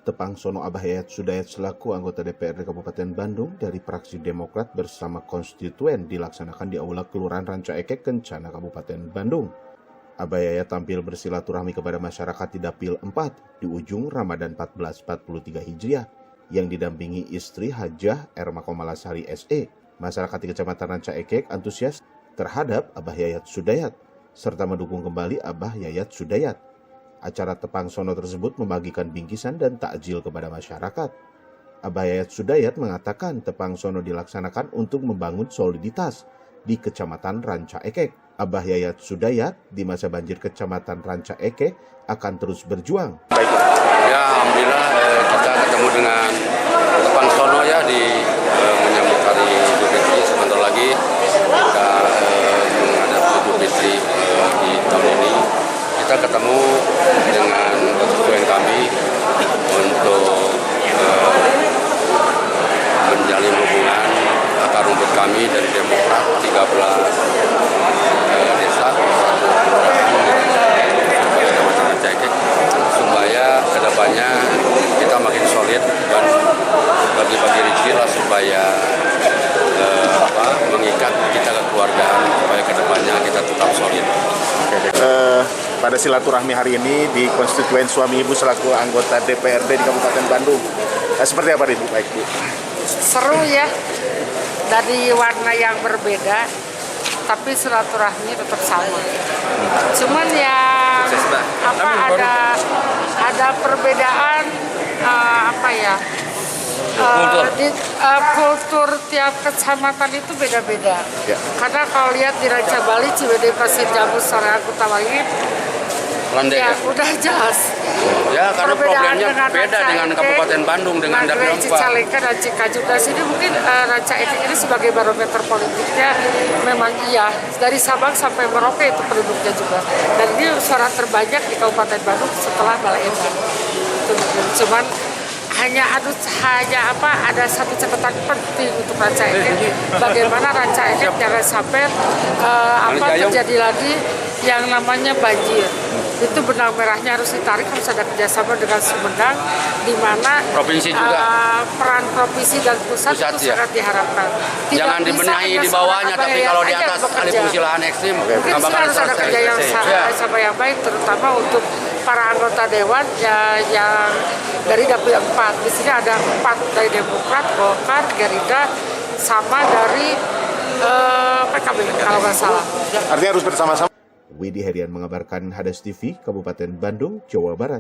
Tepang Sono Abah Yayat Sudayat selaku anggota DPRD Kabupaten Bandung dari fraksi Demokrat bersama konstituen dilaksanakan di Aula Kelurahan Ranca Ekek, Kencana, Kabupaten Bandung. Abah Yayat tampil bersilaturahmi kepada masyarakat di Dapil 4 di ujung Ramadan 1443 Hijriah yang didampingi istri Hajah Erma Komalasari SE. Masyarakat di Kecamatan Ranca Ekek antusias terhadap Abah Yayat Sudayat serta mendukung kembali Abah Yayat Sudayat. Acara Tepang Sono tersebut membagikan bingkisan dan takjil kepada masyarakat. Abah Yayat Sudayat mengatakan Tepang Sono dilaksanakan untuk membangun soliditas di Kecamatan Ranca Ekek. Abah Yayat Sudayat di masa banjir Kecamatan Ranca Ekek akan terus berjuang. Ya, alhamdulillah kita ketemu dengan Tepang Sono ya di menyambut hari Idul Fitri. Sebentar lagi kita menghadapi Idul Fitri di tahun ini. Kita ketemu dengan konstituen kami untuk menjalin hubungan akar rumput kami dari Demokrat 13 desa Kecamatan Ranca Ekek supaya kedepannya kita makin solid dan bagi-bagi rezeki lah supaya mengikat kita kekeluargaan supaya kedepannya kita tetap solid. Pada silaturahmi hari ini di konstituen suami ibu selaku anggota DPRD di Kabupaten Bandung. Seperti apa Ibu? Baik Bu. Seru ya, dari warna yang berbeda, tapi silaturahmi tetap sama. Cuman ya ada perbedaan kultur tiap kecamatan itu beda-beda. Ya. Karena kalau lihat di Ranca Bali, Ciwidey, Pasir Jambu, Soreang, Kutawangit, ya udah jelas. Ya, karena problemnya beda dengan Kabupaten Bandung dengan Dapil 4. Cicalengka dan Cikaju. Dari sini mungkin Ranca Ekek ini sebagai barometer politiknya memang iya. Dari Sabang sampai Merauke itu penduduknya juga. Dan ini suara terbanyak di Kabupaten Bandung setelah Balaena. Cuman ada satu catatan penting untuk Ranca Ekek. Bagaimana Ranca Ekek jangan sampai terjadi lagi yang namanya banjir. Itu benang merahnya harus ditarik, harus ada kerjasama dengan Sumedang, di mana provinsi juga peran provinsi dan pusat itu sangat diharapkan. Jangan dibenahi di bawahnya, tapi kalau di atas alih fungsi lahan ekstrim, mungkin harus ada kerja yang sama yang baik, terutama untuk para anggota dewan yang dari Dapil 4. Di sini ada 4 dari Demokrat, Golkar, Gerindra, sama dari PKB kalau nggak salah. Artinya harus bersama-sama. Widi Herian mengabarkan Hadas TV, Kabupaten Bandung, Jawa Barat.